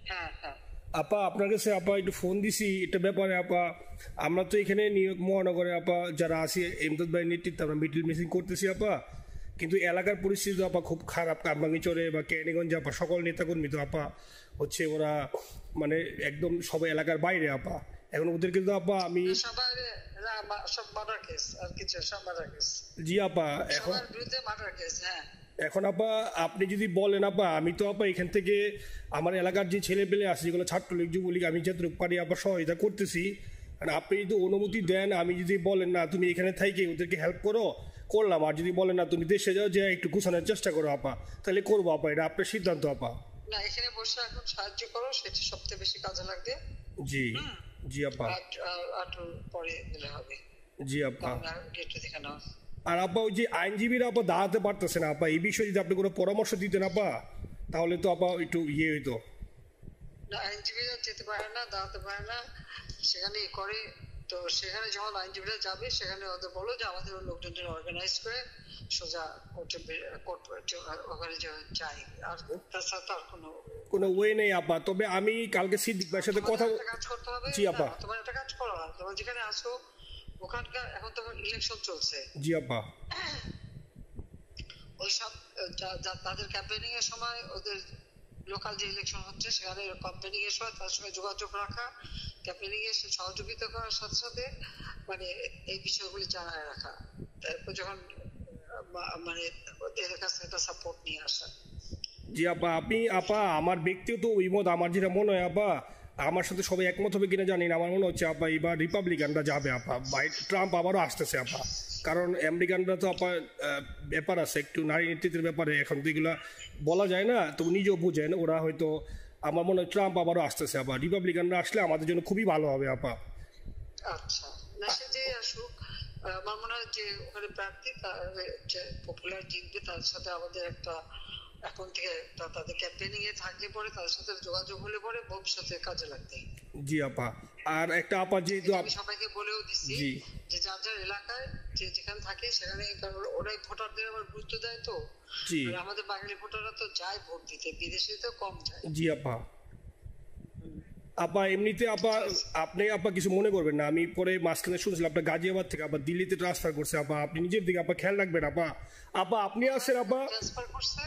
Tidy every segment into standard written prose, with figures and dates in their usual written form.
হ্যাঁ হ্যাঁ আপা আপনার কাছে আপা একটু ফোন দিছি এটা ব্যাপারে আপা। আমরা তো এখানে নিউ ইয়র্ক মহানগরে আপা যারা আছি এমদাদ ভাই নেতৃত্বে আমরা মিডিল মিসিং করতেছি আপা, কিন্তু এলাকার পরিস্থিতি তো আপা খুব খারাপ। কামরাঙ্গীরচরে বা কেরানীগঞ্জে আপা সকল নেতাকর্মী তো আপা হচ্ছে ওরা মানে একদম সবাই এলাকার বাইরে আপা। এখন ওদেরকে তো আপা আমি সবার সব মার্ডার কেস আর কিছু সব মার্ডার কেস। জি আপা এখন সবার বিরুদ্ধে মার্ডার কেস। হ্যাঁ এখন আপা আপনি যদি বলেন আপা আমি তো আপা এখান থেকে আমার এলাকার যে ছেলে পেলে আছে যেগুলো ছাত্রলীগ যুবলীগ আমি যতটুকু পারি আপা সহায়তা করতেছি। আর আপনি যদি অনুমতি দেন, আমি যদি বলেন না তুমি এখানে থাইকে ওদেরকে হেল্প করো করলাম, আর যদি বলেন না তুমি দেশে যাও যে একটু গুছানোর চেষ্টা করো আপা, তাহলে করবো আপা, এটা আপনার সিদ্ধান্ত আপা। না এখানে বসে এখন সাহায্য করো, সেটা সবচেয়ে বেশি কাজে লাগবে। জি জি আপা। আর পরে দিলে হবে। জি আপা। গেটটা দেখে নাও। আর আপা ওই যে আইনজীবীরা আপা দাঁড়াতে পারতেছে না আপা, এই বিষয়ে যদি আপনি কোনো পরামর্শ দিতেন আপা তাহলে তো আপা একটু ইয়ে হইতো। না আইনজীবীরা যেতে পারে না, দাঁড়াতে পারে না, সেখানে করে। তো সেখানে যখন আইনজীবীরা যাবে সেখানে ওদের বলো যে আমাদের লোকজনদের অর্গানাইজ করে সোজা ওখানে যাই। আর তাছাড়া তো আর কোনো ওয়ে নেই আপা। তবে আমি কালকে সিদ্দিক ভাইয়ের সাথে কথা কাজ করতে হবে। জি আপা। তোমার একটা কাজ করো, তোমার যেখানে আসো ওখানকার এখন তো ইলেকশন চলছে। জি আপা। ওই সব তাদের ক্যাম্পেনিং এর সময় ওদের লোকাল যে ইলেকশন হচ্ছে সেখানে ক্যাম্পেনিং এর সময় তার সঙ্গে যোগাযোগ রাখা, ক্যাম্পেনিং এর সহযোগিতা করার সাথে সাথে মানে এই বিষয়গুলি জানায় রাখা, তারপর যখন মানে এদের কাছে একটা সাপোর্ট নিয়ে আসা। জি আপা। আপনি আপা আমার ব্যক্তিগত ঐমত আমার যেটা মনে হয় আপা, আমার সাথে সবাই একমত হবে কিনা জানি না, আমার মনে হচ্ছে আপা এবার রিপাবলিকানরা যাবে আপা, ট্রাম্প আবারও আসতেছে আপা। কারণ আমেরিকানরা তো আপা ব্যাপার আছে একটু নারী নেতৃত্বের ব্যাপারে, এখন তো এগুলো বলা যায় না, তো নিজেও বুঝেন ওরা হয়তো, আমার মনে হয় ট্রাম্প আবারও আসতেছে আপা। রিপাবলিকানরা আসলে আমাদের জন্য খুবই ভালো হবে আপা। আচ্ছা না সে যে আসুক, আমার মনে হয় যে ওখানে প্রার্থী যে পপুলার জিতবে তার সাথে আমাদের একটা এখন থেকে তাদের ক্যাম্পেনিং এ থাকলে পরে তাদের সাথে যোগাযোগ হলে পরে ভবিষ্যতে কাজে লাগবে। জি আপা। আর একটা আপা যেহেতু আমি সবাইকে বলেও দিচ্ছি যে যার যার এলাকায় যে যেখানে থাকে সেখানে, কারণ ওরাই ভোটারদের আবার গুরুত্ব দেয়। তো আমাদের বাঙালি ভোটাররা তো যায় ভোট দিতে, বিদেশে তো কম যায়। জি আপা। আপা এমনিতে আপা আপনি আপা কিছু মনে করবেন না, আমি পরে মাঝখানে শুনছিলাম আপনার গাজিয়াবাদ থেকে আবার দিল্লিতে ট্রান্সফার করছে আপা, আপনি নিজের দিকে আপা খেয়াল রাখবেন আপা। আপা আপনি আসেন আপা। ট্রান্সফার করছে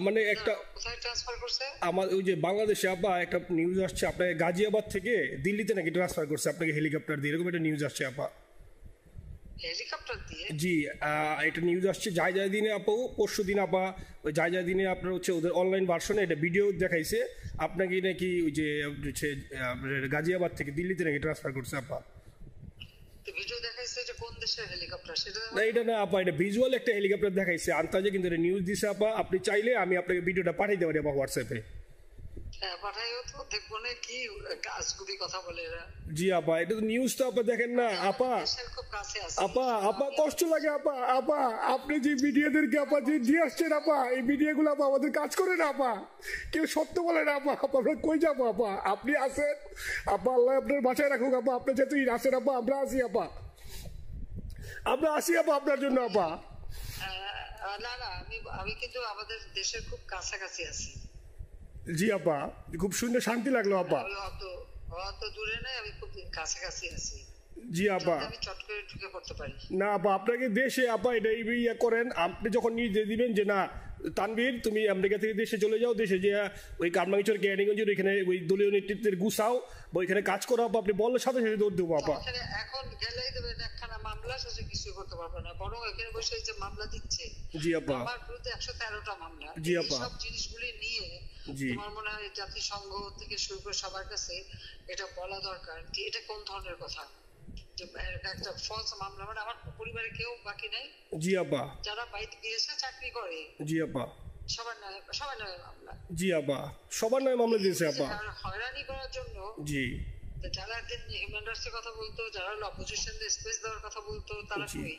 মানে একটা কোথায় ট্রান্সফার করছে আমার ওই যে বাংলাদেশে আপা একটা নিউজ আসছে আপনাকে গাজিয়াবাদ থেকে দিল্লিতে নাকি ট্রান্সফার করছে আপনাকে হেলিকপ্টার দিয়ে, এরকম একটা নিউজ আসছে আপা। হেলিকপ্টার দিয়ে? জি এটা নিউজ আসছে যায় যায় দিনে আপা, পরশু দিন আপা ওই যায় যায় দিনে আপনার হচ্ছে ওদের অনলাইন ভার্সনে এটা ভিডিও দেখাইছে আপনাকে নাকি ওই যে হচ্ছে গাজিয়াবাদ থেকে দিল্লিতে নাকি ট্রান্সফার করছে আপা। ভিডিও দেখাইছে যে কোন দেশের হেলিকপ্টার সেটা না এটা না আপা, এটা ভিজুয়াল একটা হেলিকপ্টার দেখাইছে আন্তাজে, কিন্তু এটা নিউজ দিছে আপা। আপনি চাইলে আমি আপনাকে ভিডিওটা পাঠিয়ে দেবো আপা হোয়াটসঅ্যাপে। পাঠাইও তো দেখবো না কি গাছগুলি কথা বলে এরা। জি আপা এটা তো নিউজ তো আপা দেখেন না আপা। আপা আপা কষ্ট লাগে আপা। আপা আপনি যে মিডিয়াদেরকে আপা যে দিয়ে আসছেন আপা, এই মিডিয়াগুলো আপা আমাদের কাজ করে না আপা, কেউ সত্য বলে না আপা। আপা আমরা কই যাবো আপা, আপনি আসেন আপা, আল্লাহ আপনার বাঁচায় রাখুক আপা। আপনি যেহেতু আসেন আপা, আমরা আসি আপা, আমরা আসি আপা আপনার জন্য আপা। না না আমি কিন্তু আমাদের দেশের খুব কাছাকাছি আছি। জি আপা খুব শুনে শান্তি লাগলো আপা। অত দূরে নাই, আমি খুব কাছাকাছি আছি। জি আপা। আমি চট করে ঢুকে পড়তে পারি না আপা আপনাকে দেশে আপা এটা ইয়ে করেন, আপনি যখন নিয়ে দিবেন যে না তানভীর তুমি আমেরিকা থেকে দেশে চলে যাও, দেশে যে ওই কামরাঙ্গীরচর কেরানীগঞ্জের ওইখানে ওই দলীয় নেতৃত্বের গুছাও বা ওইখানে কাজ করো আপা, আপনি বললে সাথে সাথে দৌড় দেবো আপা। এখন গেলেই দেবেন একখানা মামলা, শেষে কিছু করতে পারবে না, বরং এখানে বসে যে মামলা দিচ্ছে। জি আপা। আমার বিরুদ্ধে 113টা মামলা। জি আপা। সব জিনিসগুলি নিয়ে আমার মনে হয় জাতিসংঘ থেকে শুরু করে সবার কাছে এটা বলা দরকার যে এটা কোন ধরনের কথা, একটা ফলস মামলা। মানে আমার পরিবারে কেউ বাকি নাই। জি আপা। যারা বাইরে গিয়েছে চাকরি করে। জি আপা। সবার নয় মামলা। জি আপা সবার নয় মামলা দিয়েছে আপা। হয়রানি করার জন্য জি যারা হিউম্যান রাইটসের কথা বলতো, যারা অপোজিশনদের স্পেস দেওয়ার কথা বলতো, তারা কই?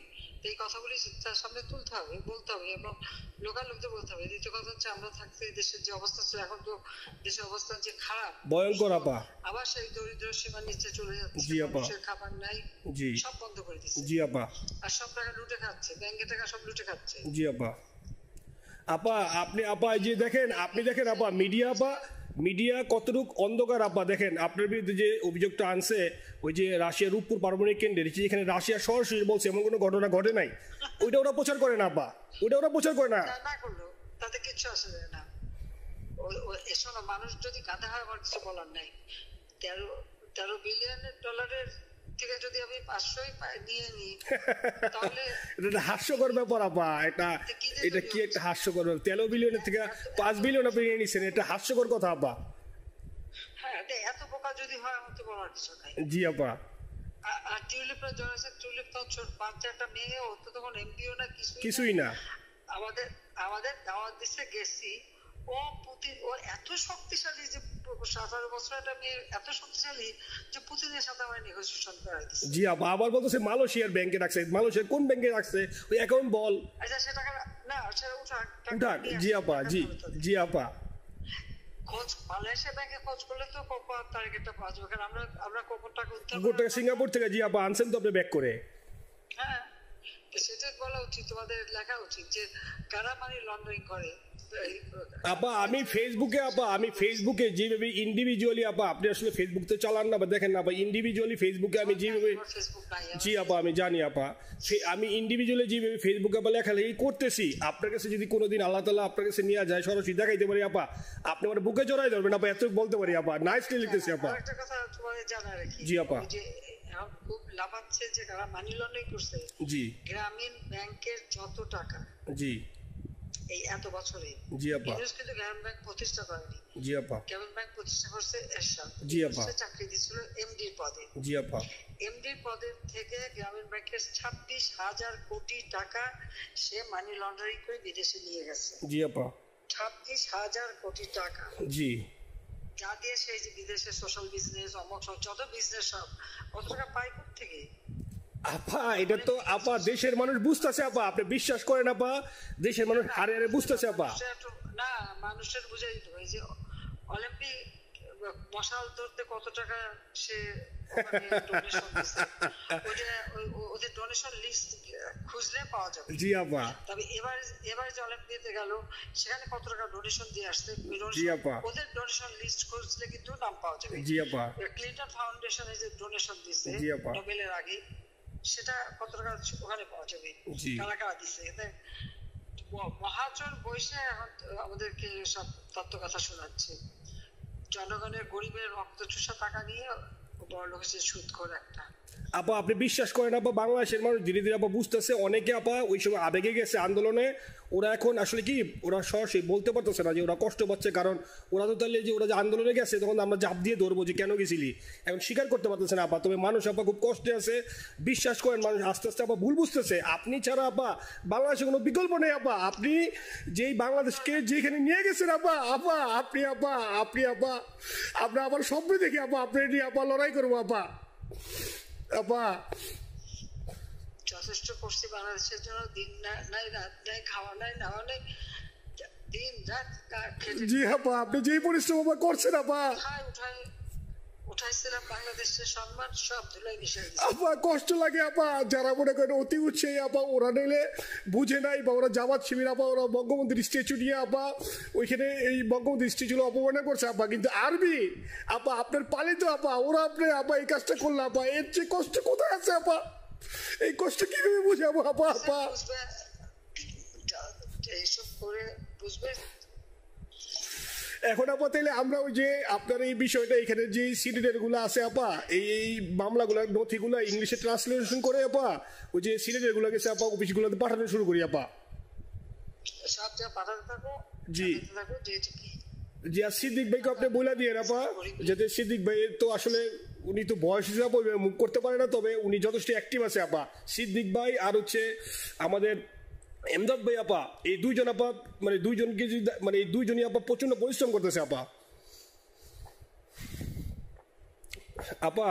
এই কথাগুলি তার সামনে তুলতে হবে, বলতে হবে এবং লোকাল লোকদের বলতে হবে। দ্বিতীয় কথা হচ্ছে আমরা থাকতে দেশের যে অবস্থা ছিল, এখন তো দেশের অবস্থা যে খারাপ, ভয়ঙ্কর আপা। আবার সেই দরিদ্র সীমার নিচে চলে যাচ্ছে। জি আপা। খাবার নাই, জি সব বন্ধ করে দিচ্ছে। জি আপা। আর সব টাকা লুটে খাচ্ছে, ব্যাংকের টাকা সব লুটে খাচ্ছে। জি আপা। আপা আপনি আপা যে দেখেন, আপনি দেখেন আপা মিডিয়া আপা, মিডিয়া কতটুক অন্ধকার আপা দেখেন আপনার বিরুদ্ধে যে অভিযোগটা আনছে ওই যে রাশিয়ার রূপপুর পারমাণবিক কেন্দ্রে যেখানে রাশিয়া সরাসরি বলছে এমন কোনো ঘটনা ঘটে নাই, ওইটা ওরা প্রচার করে না আপা, ওইটা ওরা প্রচার করে না। না করলো তাতে কিচ্ছু আসে যায় না। এসব মানুষ যদি গাধা হয় আমার কিছু বলার নাই। 13 বিলিয়ন ডলারের থেকে যদি আমি 500ই নিয়ে নিই তাহলে এটা হাস্যকর ব্যাপার আপা, এটা কি একটা হাস্যকর ব্যাপার। 13 বিলিয়নের থেকে 5 বিলিয়ন আপনি নিয়ে নিচ্ছেন, এটা হাস্যকর কথা আপা। হ্যাঁ এত বোকা যদি হয় আমার তো বলার কিছু নাই। জি আপা। আর টিউলিপরা জয়েছে, টিউলিপ তো ছোট বাচ্চা একটা মেয়ে, ও তো তখন এমপিও না কিছুই না। আমাদের দাওয়াত দিচ্ছে গেছি, ও এত শক্তিশালী যে 17 বছর একটা মেয়ে এত শক্তিশালী যে পুতিনের সাথে আমার নেগোসিয়েশন করাই দিচ্ছে। জি আপা, আবার বলতেছে মালয়েশিয়ার ব্যাংকে রাখছে, মালয়েশিয়ার কোন ব্যাংকে রাখছে ওই অ্যাকাউন্ট বল। আচ্ছা সে টাকা না সেটা উঠাক। জি আপা, জি আপা। খোঁজ মালয়েশিয়া ব্যাংকে খোঁজ করলে তো কোপা টার্গেটটা পাওয়া যাবে, কারণ আমরা কোপা টাকা টাকা সিঙ্গাপুর থেকে। জি আপা, আনছেন তো আপনি ব্যাক করে। হ্যাঁ সেটা বলা উচিত, তোমাদের লেখা উচিত যে কারা মানি লন্ডারিং করে। আপা আমি ফেসবুকে যেভাবে ইন্ডিভিজুয়ালি আপা, আপনি আসলে ফেসবুক তো চালান না বা দেখেন না, ইন্ডিভিজুয়ালি ফেসবুকে আমি যেভাবে, জি আপা আমি জানি আপা, আমি ইন্ডিভিজুয়ালি যেভাবে ফেসবুকে আপা লেখালেখি করতেছি, আপনার কাছে যদি কোনোদিন আল্লাহ তাআলা আপনার কাছে নিয়ে যায় সরাসরি দেখাইতে পারি আপা, আপনি আমার বুকে জড়াই ধরবেন আপা, এত বলতে পারি আপা। নাইসলি লিখতেছি আপা। একটা কথা তোমাদের জানা রাখি, জি আপা, খুব লাভাচ্ছে যে যারা মানি লন্ডারিং করছে। জি গ্রামীণ ব্যাংকের যত টাকা, জি এই এত বছরে, জি আপা, কিন্তু গ্রামীণ ব্যাংক প্রতিষ্ঠা করেনি। জি আপা, গ্রামীণ ব্যাংক প্রতিষ্ঠা করছে এরশাদ। জি আপা, চাকরি দিয়েছিল এমডির পদে। জি আপা, এমডির পদের থেকে গ্রামীণ ব্যাংকের 26,000 কোটি টাকা সে মানি লন্ডারিং করে বিদেশে নিয়ে গেছে। জি আপা, 26,000 কোটি টাকা। জি, যা দিয়ে সেই যে বিদেশে সোশ্যাল বিজনেস অমক যত বিজনেস সব কত টাকা পায় থেকে। আপা এটা তো আপা দেশের মানুষ বুঝতেছে আপা, আপনি বিশ্বাস করেন আপা, দেশের মানুষ হারে হারে বুঝতেছে আপা। না মানুষের বুঝাই দিতে হয় যে অলিম্পিক মশাল ধরতে কত টাকা সে ডোনেশন দিচ্ছে, ওদের ডোনেশন লিস্ট খুঁজলে পাওয়া যাবে। জি আপা। তবে এবার যে অলিম্পিয়াতে গেল সেখানে কত টাকা ডোনেশন দিয়ে আসছে, জি আপা, ওদের ডোনেশন লিস্ট খুঁজলে কিন্তু নাম পাওয়া যাবে। জি আপা। ক্লিন্টন ফাউন্ডেশনে যে ডোনেশন দিচ্ছে নোবেলের আগে, সেটা কত টাকা ওখানে পাওয়া যাবে, কারা কারা দিচ্ছে। মহাজন বসে আমাদেরকে সব তত্ত্ব কথা শোনাচ্ছে, জনগণের গরিবের রক্ত চুষা টাকা নিয়ে বড় লোক হচ্ছে সুদখোর একটা। আপা আপনি বিশ্বাস করেন আপা, বাংলাদেশের মানুষ ধীরে ধীরে আপা বুঝতেছে, অনেকে আপা ওই সময় আবেগে গেছে আন্দোলনে, ওরা এখন আসলে কি ওরা সরাসরি বলতে পারতেছে না যে ওরা কষ্ট পাচ্ছে, কারণ ওরা তো তাহলে যে ওরা যে আন্দোলনে গেছে তখন আমরা জাপ দিয়ে ধরবো যে কেন গেছিলি, এখন স্বীকার করতে পারতেছে না আপা। তবে মানুষ আপা খুব কষ্টে আছে, বিশ্বাস করেন মানুষ আস্তে আস্তে আপা ভুল বুঝতেছে। আপনি ছাড়া আপা বাংলাদেশে কোনো বিকল্প নেই আপা, আপনি যেই বাংলাদেশকে যেখানে নিয়ে গেছেন আপা, আপনি আবার স্বপ্ন দেখি আপা, আপনি নিয়ে আপা লড়াই করবো আপা। আপা যথেষ্ট করছি বাংলাদেশের জন্য, দিন নাই রাত নাই খাওয়া নাই নাওয়া নাই, দিন রাত। জি আপা আপনি যেই পরিশ্রম আপা করছেন আপা, উঠাইছিলাম বাংলাদেশের সম্মান সব ধুলাই মিশে গেছে আপা। কষ্ট লাগে আপা, যারা মনে করেন অতি উৎসাহী আপা, ওরা নিলে বুঝে নাই বা ওরা জামাত শিবির আপা, ওরা বঙ্গবন্ধুর স্ট্যাচু নিয়ে আপা ওইখানে এই বঙ্গবন্ধুর স্ট্যাচু অপমানে করছে আপা, কিন্তু আরবি আপা আপনার পালিত আপা, ওরা আপনি আপা এই কাজটা করলো আপা, এর যে কষ্ট কোথায় আছে আপা, এই কষ্ট কিভাবে বুঝাবো আপা? এইসব করে বুঝবে। এখন আপা তাইলে আমরা ওই যে আপনার এই বিষয়টা এখানে যে সিডিডের গুলো আছে আপা, এই মামলাগুলো নথিগুলো ইংলিশে ট্রান্সলেশন করে আপা ওই যে সিডিডের গুলো গেছে আপা অফিসগুলোতে পাঠানো শুরু করি আপা। সব যা পাঠাতে থাকো। জি জি। আর সিদ্দিক ভাইকে আপনি বলে দিয়ে আপা, যাতে সিদ্দিক ভাই তো আসলে উনি তো বয়স হিসাবে মুভ করতে পারে না, তবে উনি যথেষ্ট অ্যাক্টিভ আছে আপা। সিদ্দিক ভাই আর হচ্ছে আমাদের এমদাদ ভাই আপা, এই দুইজন আপা মানে দুইজনকে মানে এই দুইজনই আপা প্রচন্ড পরিশ্রম করতেছে আপা। আপা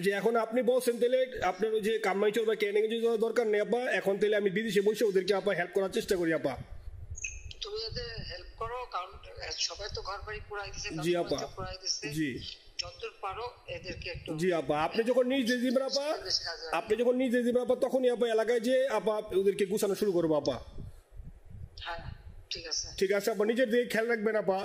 যে এখন আপনি বলছেন তাহলে আপনার ওই যে কামাইচর বা ক্যানিং দরকার নেই আপা, এখন তাহলে আমি বিদেশে বসে ওদেরকে আপা হেল্প করার চেষ্টা করি আপা। তুমি এদের হেল্প করো, কারণ সবাই তো ঘর বাড়ি পুরাই দিছে। জি আপা, জি যতদূর পারো এদেরকে একটু। জি আপা আপনি যখন নিজে দিবেন আপা, তখনই আপা এলাকায় যে আপা ওদেরকে গুছানো শুরু করবো আপা। হ্যাঁ ঠিক আছে ঠিক আছে আপা, নিজের দিকে খেয়াল রাখবেন আপা।